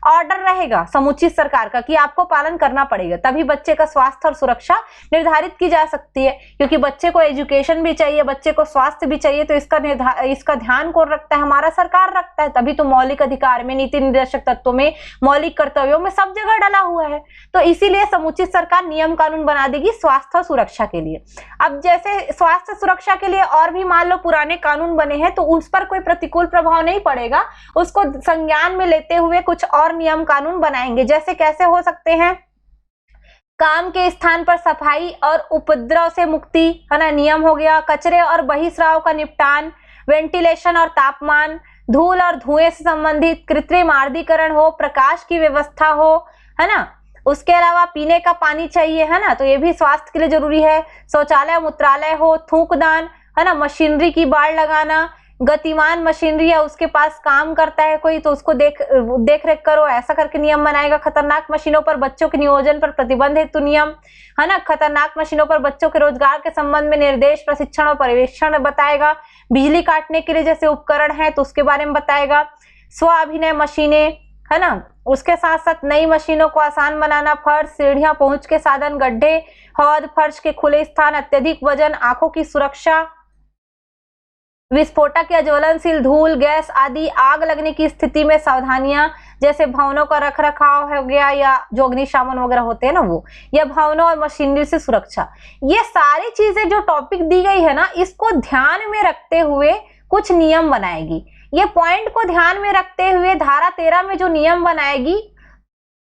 Speaker 1: ऑर्डर रहेगा समुचित सरकार का कि आपको पालन करना पड़ेगा, तभी बच्चे का स्वास्थ्य और सुरक्षा निर्धारित की जा सकती है। क्योंकि बच्चे को एजुकेशन भी चाहिए, बच्चे को स्वास्थ्य भी चाहिए, तो इसका ध्यान कौन रखता है, हमारा सरकार रखता है। तभी तो मौलिक अधिकार में, नीति निर्देशक तत्वों में, मौलिक कर्तव्यों में सब जगह डला हुआ है। तो इसीलिए समुचित सरकार नियम कानून बना देगी स्वास्थ्य और सुरक्षा के लिए। अब जैसे स्वास्थ्य सुरक्षा के लिए और भी मान लो पुराने कानून बने हैं तो उस पर कोई प्रतिकूल प्रभाव नहीं पड़ेगा, उसको संज्ञान में लेते हुए कुछ और नियम कानून बनाएंगे। जैसे कैसे हो सकते हैं, काम के स्थान पर सफाई और उपद्रव से मुक्ति, है ना, नियम हो गया। कचरे और बहिस्राव का निपटान, वेंटिलेशन और तापमान, धूल और धुएं से संबंधित कृत्रिम आर्द्रीकरण हो, प्रकाश की व्यवस्था हो, है ना। उसके अलावा पीने का पानी चाहिए, है ना, तो ये भी स्वास्थ्य के लिए जरूरी है। शौचालय मूत्रालय हो, थूकदान, है ना, मशीनरी की बाड़ लगाना, गतिमान मशीनरी है उसके पास काम करता है कोई तो उसको देख रेख करो, ऐसा करके नियम बनाएगा। खतरनाक मशीनों पर बच्चों के नियोजन पर प्रतिबंध हेतु नियम, है ना। खतरनाक मशीनों पर बच्चों के रोजगार के संबंध में निर्देश, प्रशिक्षण और पर्यवेक्षण बताएगा। बिजली काटने के लिए जैसे उपकरण है तो उसके बारे में बताएगा। स्व अभिनय मशीनें, है ना, उसके साथ साथ नई मशीनों को आसान बनाना, फर्श, सीढ़ियां, पहुंच के साधन, गड्ढे, हौद, फर्श के खुले स्थान, अत्यधिक वजन, आंखों की सुरक्षा, विस्फोटक या ज्वलनशील धूल, गैस आदि, आग लगने की स्थिति में सावधानियां, जैसे भवनों का रखरखाव हो गया या जो अग्निशमन वगैरह होते हैं ना वो, या भवनों और मशीनरी से सुरक्षा। ये सारी चीजें जो टॉपिक दी गई है ना, इसको ध्यान में रखते हुए कुछ नियम बनाएगी। ये पॉइंट को ध्यान में रखते हुए धारा 13 में जो नियम बनाएगी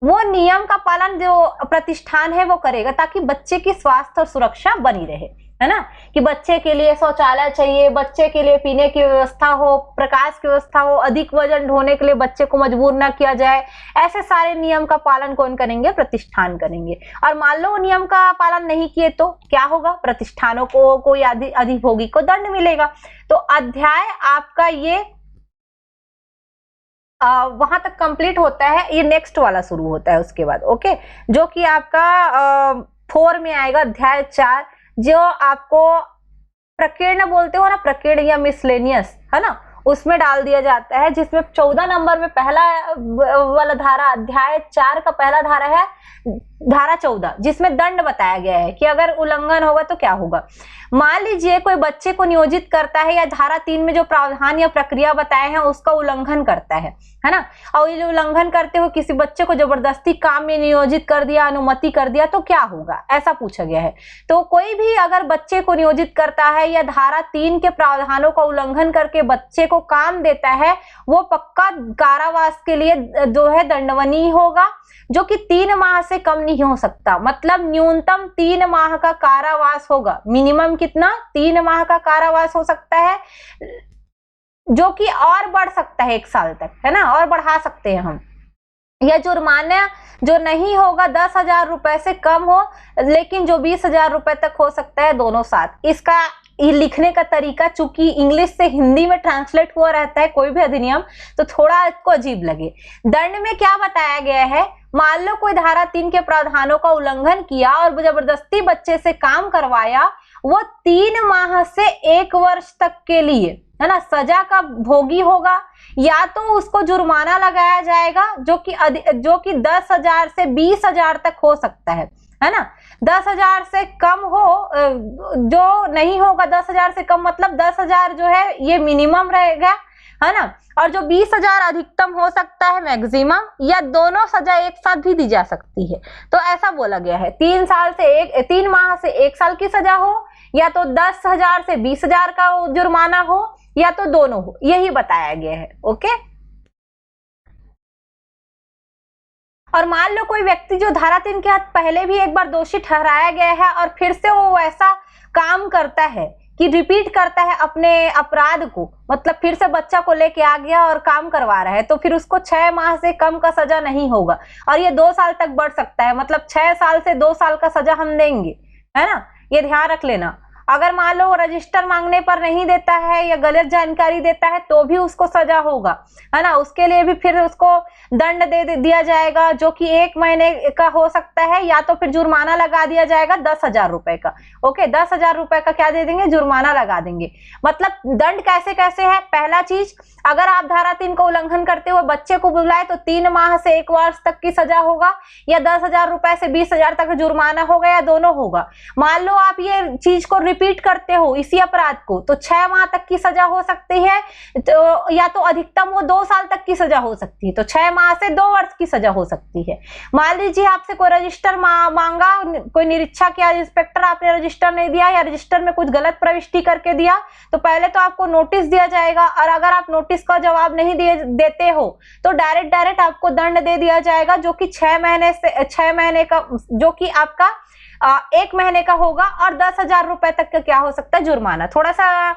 Speaker 1: वो नियम का पालन जो प्रतिष्ठान है वो करेगा, ताकि बच्चे की स्वास्थ्य और सुरक्षा बनी रहे, है ना। कि बच्चे के लिए शौचालय चाहिए, बच्चे के लिए पीने की व्यवस्था हो, प्रकाश की व्यवस्था हो, अधिक वजन ढोने के लिए बच्चे को मजबूर ना किया जाए। ऐसे सारे नियम का पालन कौन करेंगे, प्रतिष्ठान करेंगे। और मान लो नियम का पालन नहीं किए तो क्या होगा, प्रतिष्ठानों को कोई अधिभोगी को दंड मिलेगा। तो अध्याय आपका ये वहां तक कंप्लीट होता है, ये नेक्स्ट वाला शुरू होता है उसके बाद, ओके, जो कि आपका 4 में आएगा, अध्याय 4, जो आपको प्रकीर्ण बोलते हो ना, प्रकीर्ण या मिसलेनियस, है ना, उसमें डाल दिया जाता है, जिसमें 14 नंबर में पहला वाला धारा, अध्याय 4 का पहला धारा है धारा 14, जिसमें दंड बताया गया है कि अगर उल्लंघन होगा तो क्या होगा। मान लीजिए कोई बच्चे को नियोजित करता है या धारा 3 में जो प्रावधान या प्रक्रिया बताए हैं उसका उल्लंघन करता है ना, और ये उल्लंघन करते हुए किसी बच्चे को जबरदस्ती काम में नियोजित कर दिया, अनुमति कर दिया, तो क्या होगा, ऐसा पूछा गया है। तो कोई भी अगर बच्चे को नियोजित करता है या धारा 3 के प्रावधानों का उल्लंघन करके बच्चे को काम देता है, वो पक्का कारावास के लिए जो है दंडनीय होगा, जो कि 3 माह से कम नहीं हो सकता। मतलब न्यूनतम 3 माह का कारावास होगा, मिनिमम कितना, 3 माह का कारावास हो सकता है, जो कि और बढ़ सकता है 1 साल तक, है ना, और बढ़ा सकते हैं हम। या जुर्माना जो नहीं होगा 10,000 रुपए से कम हो, लेकिन जो 20,000 रुपए तक हो सकता है, दोनों साथ। इसका ये लिखने का तरीका चूंकि इंग्लिश से हिंदी में ट्रांसलेट हुआ रहता है कोई भी अधिनियम, तो थोड़ा इसको अजीब लगे। दंड में क्या बताया गया है, मान लो कोई धारा 3 के प्रावधानों का उल्लंघन किया और जबरदस्ती बच्चे से काम करवाया, वो 3 माह से 1 वर्ष तक के लिए, है ना, सजा का भोगी होगा, या तो उसको जुर्माना लगाया जाएगा जो कि 10,000 से 20,000 तक हो सकता है ना। 10,000 से कम हो, जो नहीं होगा 10,000 से कम, मतलब 10,000 जो है ये मिनिमम रहेगा, है ना, और जो 20,000 अधिकतम हो सकता है मैक्सिमम, या दोनों सजा एक साथ भी दी जा सकती है। तो ऐसा बोला गया है 3 माह से 1 साल की सजा हो, या तो 10,000 से 20,000 का जुर्माना हो, या तो दोनों हो, यही बताया गया है, ओके। और मान लो कोई व्यक्ति जो धारा 3 के तहत पहले भी एक बार दोषी ठहराया गया है और फिर से वो ऐसा काम करता है कि रिपीट करता है अपने अपराध को, मतलब फिर से बच्चा को लेके आ गया और काम करवा रहा है, तो फिर उसको 6 माह से कम का सजा नहीं होगा, और ये 2 साल तक बढ़ सकता है। मतलब 6 साल से 2 साल का सजा हम देंगे, है ना, ये ध्यान रख लेना। अगर मान लो रजिस्टर मांगने पर नहीं देता है या गलत जानकारी देता है तो भी उसको सजा होगा, है ना। उसके लिए भी फिर उसको दंड दे दिया जाएगा, जो कि 1 महीने का हो सकता है, या तो फिर जुर्माना लगा दिया जाएगा 10,000 रुपए का। ओके, 10,000 रुपए का क्या दे देंगे, जुर्माना लगा देंगे। मतलब दंड कैसे कैसे है। पहला चीज, अगर आप धारा 3 का उल्लंघन करते हुए बच्चे को बुलाए तो 3 माह से 1 वर्ष तक की सजा होगा, या 10,000 रुपए से 20,000 तक जुर्माना होगा, या दोनों होगा। मान लो आप ये चीज को रिपीट करते हो इसी अपराध को, तो 6 माह तक की सजा हो सकती है, तो या तो अधिकतम वो 2 साल तक की सजा हो सकती है, तो 6 माह से 2 वर्ष की सजा हो सकती है। मान लीजिए आपसे कोई रजिस्टर मांगा, कोई निरीक्षक या इंस्पेक्टर, आपने रजिस्टर नहीं दिया या रजिस्टर में कुछ गलत प्रविष्टि करके दिया, तो पहले तो आपको नोटिस दिया जाएगा, और अगर आप नोटिस का जवाब नहीं देते हो तो डायरेक्ट आपको दंड दे दिया जाएगा, जो कि 6 महीने का, जो कि आपका 1 महीने का होगा, और 10,000 रुपए तक का क्या हो सकता है, जुर्माना। थोड़ा सा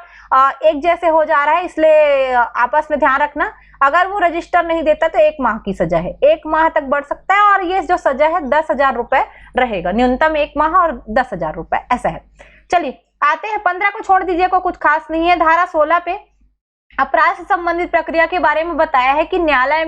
Speaker 1: एक जैसे हो जा रहा है, इसलिए आपस में ध्यान रखना। अगर वो रजिस्टर नहीं देता तो 1 माह की सजा है, 1 माह तक बढ़ सकता है, और ये जो सजा है 10,000 रुपए रहेगा, न्यूनतम 1 माह और 10,000 रुपए, ऐसा है। चलिए आते हैं 15 को छोड़ दीजिए, को कुछ खास नहीं है। धारा 16 पे अपराध से संबंधित प्रक्रिया के बारे में बताया है कि न्यायालय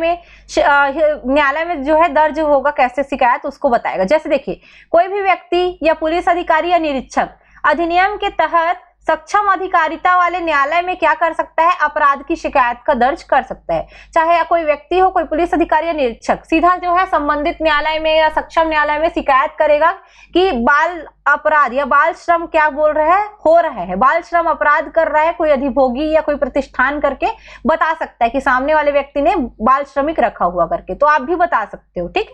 Speaker 1: में जो है दर्ज होगा कैसे शिकायत, उसको बताएगा। जैसे देखिए, कोई भी व्यक्ति या पुलिस अधिकारी या निरीक्षक अधिनियम के तहत सक्षम अधिकारिता वाले न्यायालय में क्या कर सकता है, अपराध की शिकायत का दर्ज कर सकता है। चाहे कोई व्यक्ति हो, कोई पुलिस अधिकारी या निरीक्षक, सीधा जो है संबंधित न्यायालय में या सक्षम न्यायालय में शिकायत करेगा कि बाल अपराध या बाल श्रम क्या बोल रहा है, हो रहा है, बाल श्रम अपराध कर रहा है कोई अधिभोगी या कोई प्रतिष्ठान, करके बता सकता है कि सामने वाले व्यक्ति ने बाल श्रमिक रखा हुआ करके, तो आप भी बता सकते हो। ठीक,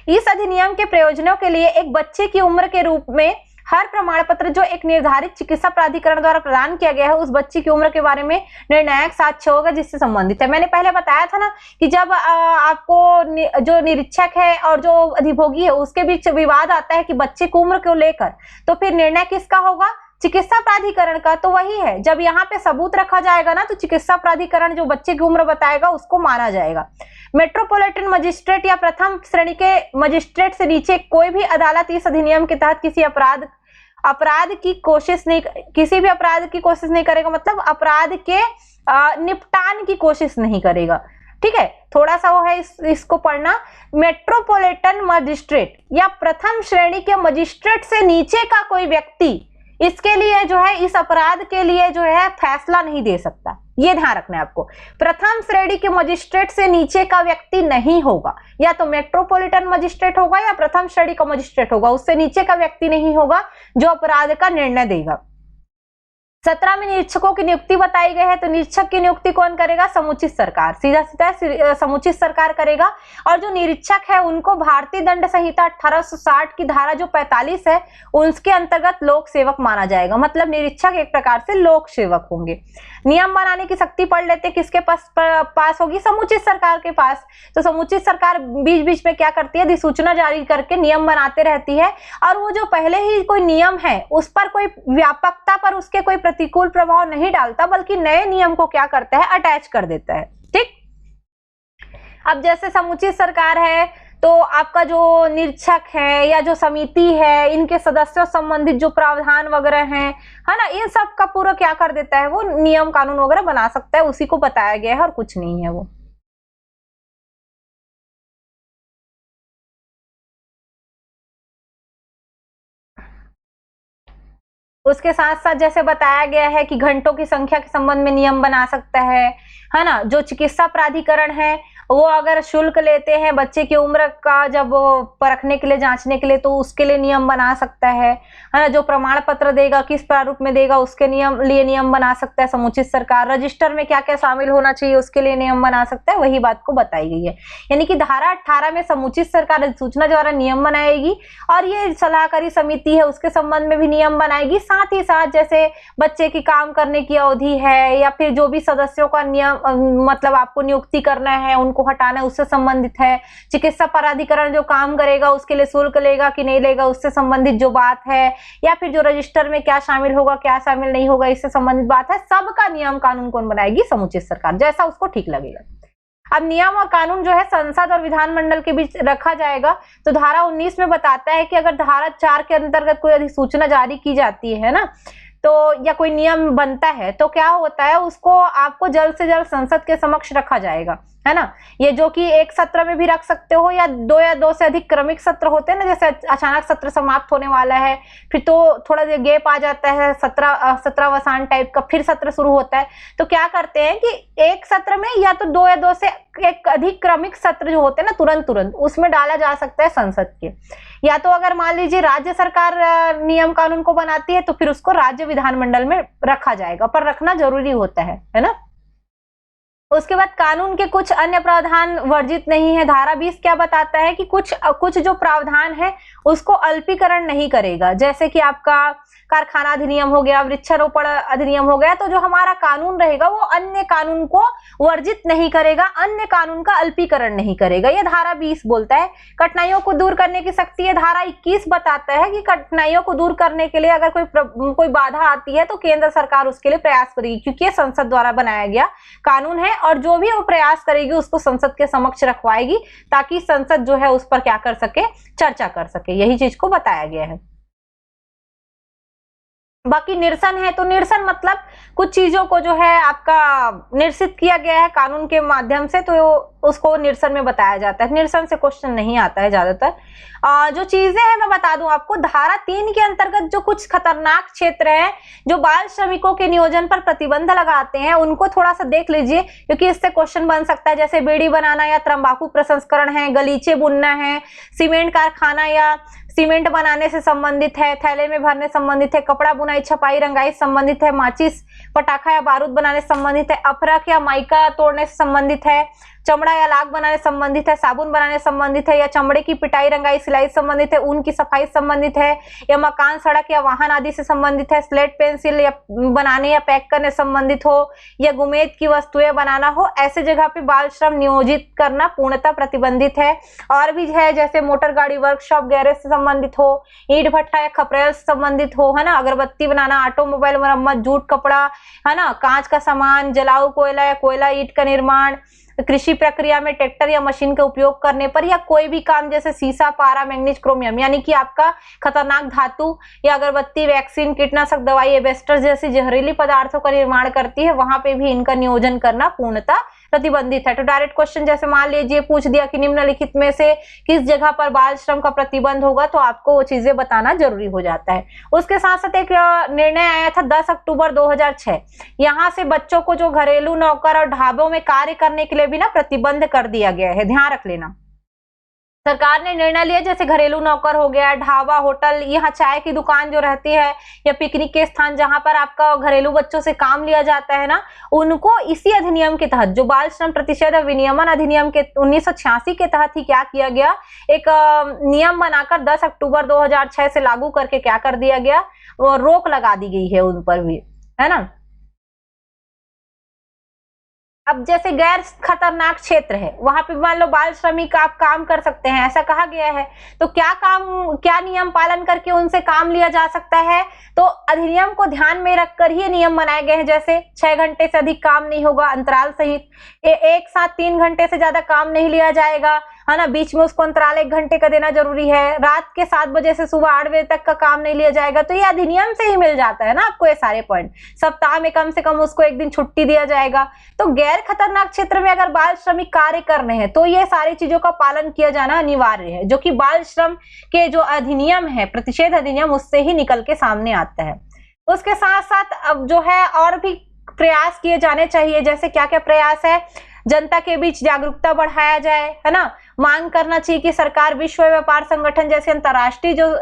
Speaker 1: इस अधिनियम के प्रयोजनों के लिए एक बच्चे की उम्र के रूप में हर प्रमाण पत्र जो एक निर्धारित चिकित्सा प्राधिकरण द्वारा प्रदान किया गया है, उस बच्चे की उम्र के बारे में निर्णायक साक्ष्य होगा जिससे संबंधित है। मैंने पहले बताया था ना कि जब आपको जो निरीक्षक है और जो अधिभोगी है उसके बीच विवाद आता है कि बच्चे की उम्र को लेकर, तो फिर निर्णय किसका होगा, चिकित्सा प्राधिकरण का। तो वही है, जब यहाँ पे सबूत रखा जाएगा ना, तो चिकित्सा प्राधिकरण जो बच्चे की उम्र बताएगा उसको माना जाएगा। मेट्रोपॉलिटन मजिस्ट्रेट या प्रथम श्रेणी के मजिस्ट्रेट से नीचे कोई भी अदालत इस अधिनियम के तहत किसी भी अपराध की कोशिश नहीं करेगा, मतलब अपराध के निपटान की कोशिश नहीं करेगा। ठीक है, थोड़ा सा वो है, इसको पढ़ना। मेट्रोपॉलिटन मजिस्ट्रेट या प्रथम श्रेणी के मजिस्ट्रेट से नीचे का कोई व्यक्ति इसके लिए जो है, इस अपराध के लिए जो है फैसला नहीं दे सकता, ये ध्यान रखना है आपको। प्रथम श्रेणी के मजिस्ट्रेट से नीचे का व्यक्ति नहीं होगा, या तो मेट्रोपॉलिटन मजिस्ट्रेट होगा या प्रथम श्रेणी का मजिस्ट्रेट होगा, उससे नीचे का व्यक्ति नहीं होगा जो अपराध का निर्णय देगा। 17 में निरीक्षकों की नियुक्ति बताई गई है, तो निरीक्षक की नियुक्ति कौन करेगा, समुचित सरकार, सीधा समुचित सरकार करेगा। और जो निरीक्षक है उनको भारतीय दंड संहिता 1860 की धारा जो 45 है उसके अंतर्गत लोक सेवक माना जाएगा, मतलब निरीक्षक एक प्रकार से लोक सेवक होंगे। नियम बनाने की शक्ति पढ़ लेते, किसके पास होगी, समुचित सरकार के पास। तो समुचित सरकार बीच बीच में क्या करती है, अधिसूचना जारी करके नियम बनाते रहती है, और वो जो पहले ही कोई नियम है उस पर कोई व्यापकता पर उसके कोई प्रतिकूल प्रभाव नहीं डालता, बल्कि नए नियम को क्या करता है, अटैच कर देता है। ठीक, अब जैसे समुचित सरकार है तो आपका जो निरीक्षक है या जो समिति है, इनके सदस्यों संबंधित जो प्रावधान वगैरह हैं, है ना, इन सब का पूरा क्या कर देता है, वो नियम कानून वगैरह बना सकता है, उसी को बताया गया है और कुछ नहीं है वो। उसके साथ साथ जैसे बताया गया है कि घंटों की संख्या के संबंध में नियम बना सकता है ना। जो चिकित्सा प्राधिकरण है वो अगर शुल्क लेते हैं बच्चे की उम्र का जब परखने के लिए, जांचने के लिए, तो उसके लिए नियम बना सकता है ना। जो प्रमाण पत्र देगा किस प्रारूप में देगा उसके लिए नियम बना सकता है समुचित सरकार। रजिस्टर में क्या क्या शामिल होना चाहिए उसके लिए नियम बना सकता है, वही बात को बताई गई है। यानी कि धारा 18 में समुचित सरकार अधिसूचना द्वारा नियम बनाएगी, और ये सलाहकारी समिति है उसके संबंध में भी नियम बनाएगी। साथ ही साथ जैसे बच्चे की काम करने की अवधि है, या फिर जो भी सदस्यों का नियम, मतलब आपको नियुक्ति करना है, उनको हटाना है, उससे संबंधित है। चिकित्सा प्राधिकरण जो काम करेगा उसके लिए शुल्क लेगा कि नहीं लेगा, उससे संबंधित जो बात है, या फिर जो रजिस्टर में क्या शामिल होगा क्या शामिल नहीं होगा, इससे संबंधित बात है। सबका नियम कानून कौन बनाएगी, समुचित सरकार, जैसा उसको ठीक लगेगा। अब नियम और कानून जो है संसद और विधानमंडल के बीच रखा जाएगा। तो धारा 19 में बताता है कि अगर धारा 4 के अंतर्गत कोई अधिसूचना जारी की जाती है ना, तो या कोई नियम बनता है तो क्या होता है, उसको आपको जल्द से जल्द संसद के समक्ष रखा जाएगा, है ना। ये जो कि एक सत्र में भी रख सकते हो या दो से अधिक क्रमिक सत्र होते हैं ना, जैसे अचानक सत्र समाप्त होने वाला है, फिर तो थोड़ा देर गैप आ जाता है, सत्रावसान टाइप का, फिर सत्र शुरू होता है, तो क्या करते हैं कि एक सत्र में या तो दो से एक अधिक क्रमिक सत्र जो होते हैं ना, तुरंत उसमें डाला जा सकता है संसद के। या तो अगर मान लीजिए राज्य सरकार नियम कानून को बनाती है तो फिर उसको राज्य विधानमंडल में रखा जाएगा, पर रखना जरूरी होता है ना। उसके बाद कानून के कुछ अन्य प्रावधान वर्जित नहीं है। धारा 20 क्या बताता है कि कुछ जो प्रावधान है उसको अल्पीकरण नहीं करेगा, जैसे कि आपका कारखाना अधिनियम हो गया, वृक्षारोपण अधिनियम हो गया, तो जो हमारा कानून रहेगा वो अन्य कानून को वर्जित नहीं करेगा, अन्य कानून का अल्पीकरण नहीं करेगा, ये धारा 20 बोलता है। कठिनाइयों को दूर करने की शक्ति है, धारा 21 बताता है कि कठिनाइयों को दूर करने के लिए अगर कोई बाधा आती है तो केंद्र सरकार उसके लिए प्रयास करेगी, क्योंकि ये संसद द्वारा बनाया गया कानून है और जो भी वो प्रयास करेगी उसको संसद के समक्ष रखवाएगी, ताकि संसद जो है उस पर क्या कर सके, चर्चा कर सके, यही चीज को बताया गया है। बाकी निरसन है, तो निरसन मतलब कुछ चीजों को जो है आपका निरसित किया गया है कानून के माध्यम से, तो उसको निरसन में बताया जाता है। निरसन से क्वेश्चन नहीं आता है ज्यादातर। जो चीजें हैं मैं बता दूं आपको, धारा 3 के अंतर्गत जो कुछ खतरनाक क्षेत्र है जो बाल श्रमिकों के नियोजन पर प्रतिबंध लगाते हैं, उनको थोड़ा सा देख लीजिए, क्योंकि इससे क्वेश्चन बन सकता है। जैसे बीड़ी बनाना या तंबाकू प्रसंस्करण है, गलीचे बुनना है, सीमेंट कारखाना या सीमेंट बनाने से संबंधित है, थैले में भरने संबंधित है, कपड़ा बुनाई छपाई रंगाई संबंधित है, माचिस पटाखा या बारूद बनाने से संबंधित है, अफरक या माइका तोड़ने से संबंधित है, चमड़ा या लाख बनाने संबंधित है, साबुन बनाने संबंधित है, या चमड़े की पिटाई रंगाई सिलाई संबंधित है, ऊन की सफाई संबंधित है, या मकान सड़क या वाहन आदि से संबंधित है, स्लेट पेंसिल या बनाने या पैक करने संबंधित हो, या गुमेद की वस्तुएं बनाना हो, ऐसे जगह पे बाल श्रम नियोजित करना पूर्णतः प्रतिबंधित है। और भी है जैसे मोटर गाड़ी वर्कशॉप गैरेज से संबंधित हो, ईंट भट्टा या खपरेल से संबंधित हो, है ना, अगरबत्ती बनाना, ऑटोमोबाइल मरम्मत, जूट कपड़ा, है ना, कांच का सामान, जलाऊ कोयला या कोयला ईंट का निर्माण, कृषि प्रक्रिया में ट्रैक्टर या मशीन का उपयोग करने पर, या कोई भी काम जैसे सीसा पारा मैग्नीज क्रोमियम यानी कि आपका खतरनाक धातु या अगरबत्ती वैक्सीन कीटनाशक दवाई एबेस्टर जैसी जहरीली पदार्थों का निर्माण करती है, वहां पे भी इनका नियोजन करना पूर्णतः प्रतिबंधित है। तो डायरेक्ट क्वेश्चन जैसे मान लीजिए पूछ दिया कि निम्नलिखित में से किस जगह पर बाल श्रम का प्रतिबंध होगा, तो आपको वो चीजें बताना जरूरी हो जाता है। उसके साथ साथ एक निर्णय आया था 10 अक्टूबर 2006, यहाँ से बच्चों को जो घरेलू नौकर और ढाबों में कार्य करने के लिए भी ना प्रतिबंध कर दिया गया है, ध्यान रख लेना। सरकार ने निर्णय लिया, जैसे घरेलू नौकर हो गया, ढाबा होटल, यहाँ चाय की दुकान जो रहती है या पिकनिक के स्थान जहां पर आपका घरेलू बच्चों से काम लिया जाता है ना, उनको इसी अधिनियम के तहत जो बाल श्रम प्रतिषेध विनियमन अधिनियम के 1986 के तहत ही क्या किया गया, एक नियम बनाकर 10 अक्टूबर 2006 से लागू करके क्या कर दिया गया, वो रोक लगा दी गई है उन पर भी, है ना। अब जैसे गैर खतरनाक क्षेत्र है, वहां पे मान लो बाल श्रमिक आप काम कर सकते हैं, ऐसा कहा गया है, तो क्या नियम पालन करके उनसे काम लिया जा सकता है, तो अधिनियम को ध्यान में रखकर ही नियम बनाए गए हैं। जैसे 6 घंटे से अधिक काम नहीं होगा अंतराल सहित, एक साथ 3 घंटे से ज्यादा काम नहीं लिया जाएगा, है ना, बीच में उसको अंतराल 1 घंटे का देना जरूरी है, रात के 7 बजे से सुबह 8 बजे तक का काम नहीं लिया जाएगा, तो ये अधिनियम से ही मिल जाता है ना आपको ये सारे पॉइंट। सप्ताह में कम से कम उसको 1 दिन छुट्टी दिया जाएगा। तो गैर खतरनाक क्षेत्र में अगर बाल श्रमिक कार्य कर रहे हैं तो ये सारी चीजों का पालन किया जाना अनिवार्य है, जो कि बाल श्रम के जो अधिनियम है, प्रतिषेध अधिनियम, उससे ही निकल के सामने आता है। उसके साथ साथ अब जो है और भी प्रयास किए जाने चाहिए। जैसे क्या क्या प्रयास है, जनता के बीच जागरूकता बढ़ाया जाए, है ना, मांग करना चाहिए कि सरकार विश्व व्यापार संगठन जैसे अंतर्राष्ट्रीय जो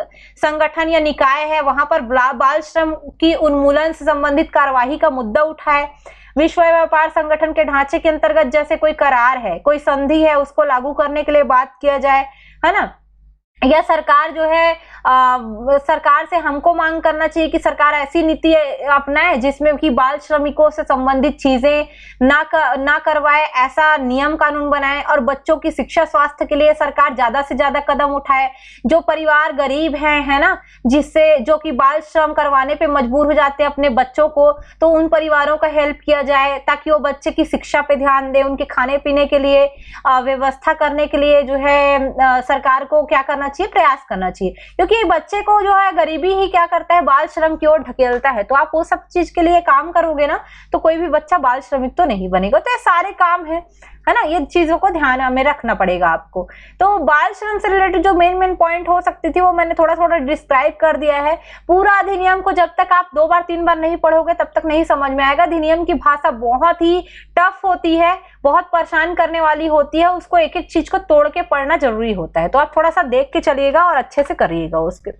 Speaker 1: संगठन या निकाय है वहां पर बाल श्रम की उन्मूलन से संबंधित कार्यवाही का मुद्दा उठाए। विश्व व्यापार संगठन के ढांचे के अंतर्गत जैसे कोई करार है, कोई संधि है, उसको लागू करने के लिए बात किया जाए, है ना। या सरकार जो है सरकार से हमको मांग करना चाहिए कि सरकार ऐसी नीति अपनाए जिसमें कि बाल श्रमिकों से संबंधित चीजें ना करवाए, ऐसा नियम कानून बनाए, और बच्चों की शिक्षा स्वास्थ्य के लिए सरकार ज्यादा से ज्यादा कदम उठाए। जो परिवार गरीब हैं, है ना, जिससे जो कि बाल श्रम करवाने पे मजबूर हो जाते हैं अपने बच्चों को, तो उन परिवारों का हेल्प किया जाए ताकि वो बच्चे की शिक्षा पे ध्यान दें। उनके खाने पीने के लिए व्यवस्था करने के लिए जो है सरकार को क्या करना चाहिए, प्रयास करना चाहिए, क्योंकि बच्चे को जो है गरीबी ही क्या करता है, बाल श्रम की ओर ढकेलता है। तो आप वो सब चीज के लिए काम करोगे ना तो कोई भी बच्चा बाल श्रमिक तो नहीं बनेगा। तो ये सारे काम है ना, ये चीजों को ध्यान में रखना पड़ेगा आपको। तो बाल श्रम से रिलेटेड जो मेन पॉइंट हो सकती थी वो मैंने थोड़ा थोड़ा डिस्क्राइब कर दिया है। पूरा अधिनियम को जब तक आप 2 बार 3 बार नहीं पढ़ोगे तब तक नहीं समझ में आएगा। अधिनियम की भाषा बहुत ही टफ होती है, बहुत परेशान करने वाली होती है, उसको एक एक चीज को तोड़ के पढ़ना जरूरी होता है। तो आप थोड़ा सा देख के चलिएगा और अच्छे से करिएगा उसके